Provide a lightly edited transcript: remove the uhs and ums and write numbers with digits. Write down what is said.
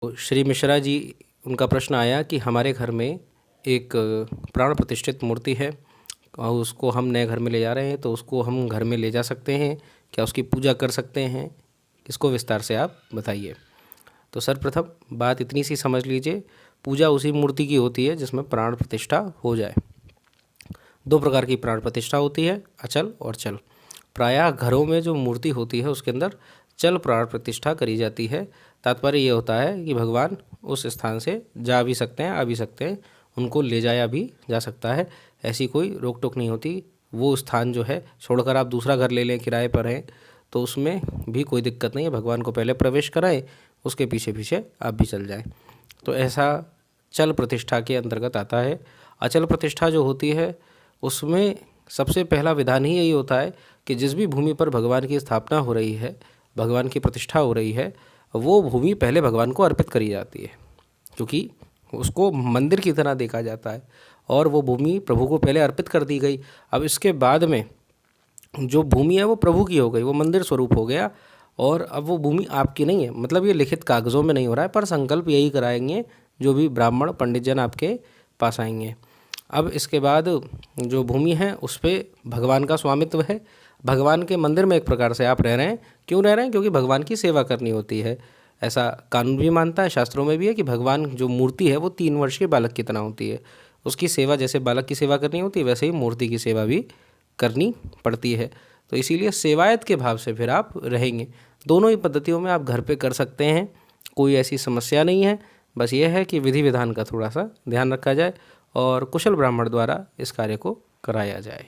तो श्री मिश्रा जी, उनका प्रश्न आया कि हमारे घर में एक प्राण प्रतिष्ठित मूर्ति है और उसको हम नए घर में ले जा रहे हैं, तो उसको हम घर में ले जा सकते हैं, क्या उसकी पूजा कर सकते हैं? इसको विस्तार से आप बताइए। तो सर्वप्रथम बात इतनी सी समझ लीजिए, पूजा उसी मूर्ति की होती है जिसमें प्राण प्रतिष्ठा हो जाए। दो प्रकार की प्राण प्रतिष्ठा होती है, अचल और चल। प्रायः घरों में जो मूर्ति होती है उसके अंदर चल प्राण प्रतिष्ठा करी जाती है। तात्पर्य ये होता है कि भगवान उस स्थान से जा भी सकते हैं, आ भी सकते हैं, उनको ले जाया भी जा सकता है, ऐसी कोई रोक टोक नहीं होती। वो स्थान जो है छोड़कर आप दूसरा घर ले लें, किराए पर हैं, तो उसमें भी कोई दिक्कत नहीं है। भगवान को पहले प्रवेश कराएं, उसके पीछे पीछे आप भी चल जाएं। तो ऐसा चल प्रतिष्ठा के अंतर्गत आता है। अचल प्रतिष्ठा जो होती है उसमें सबसे पहला विधान ही यही होता है कि जिस भी भूमि पर भगवान की स्थापना हो रही है, भगवान की प्रतिष्ठा हो रही है, वो भूमि पहले भगवान को अर्पित करी जाती है, क्योंकि उसको मंदिर की तरह देखा जाता है और वो भूमि प्रभु को पहले अर्पित कर दी गई। अब इसके बाद में जो भूमि है वो प्रभु की हो गई, वो मंदिर स्वरूप हो गया और अब वो भूमि आपकी नहीं है। मतलब ये लिखित कागज़ों में नहीं हो रहा है, पर संकल्प यही कराएंगे जो भी ब्राह्मण पंडित जन आपके पास आएंगे। अब इसके बाद जो भूमि है उस पर भगवान का स्वामित्व है। भगवान के मंदिर में एक प्रकार से आप रह रहे हैं। क्यों रह रहे हैं? क्योंकि भगवान की सेवा करनी होती है। ऐसा कानून भी मानता है, शास्त्रों में भी है कि भगवान जो मूर्ति है वो 3 वर्ष के बालक की तरह होती है। उसकी सेवा जैसे बालक की सेवा करनी होती है, वैसे ही मूर्ति की सेवा भी करनी पड़ती है। तो इसीलिए सेवायत के भाव से फिर आप रहेंगे। दोनों ही पद्धतियों में आप घर पे कर सकते हैं, कोई ऐसी समस्या नहीं है। बस ये है कि विधि विधान का थोड़ा सा ध्यान रखा जाए और कुशल ब्राह्मण द्वारा इस कार्य को कराया जाए।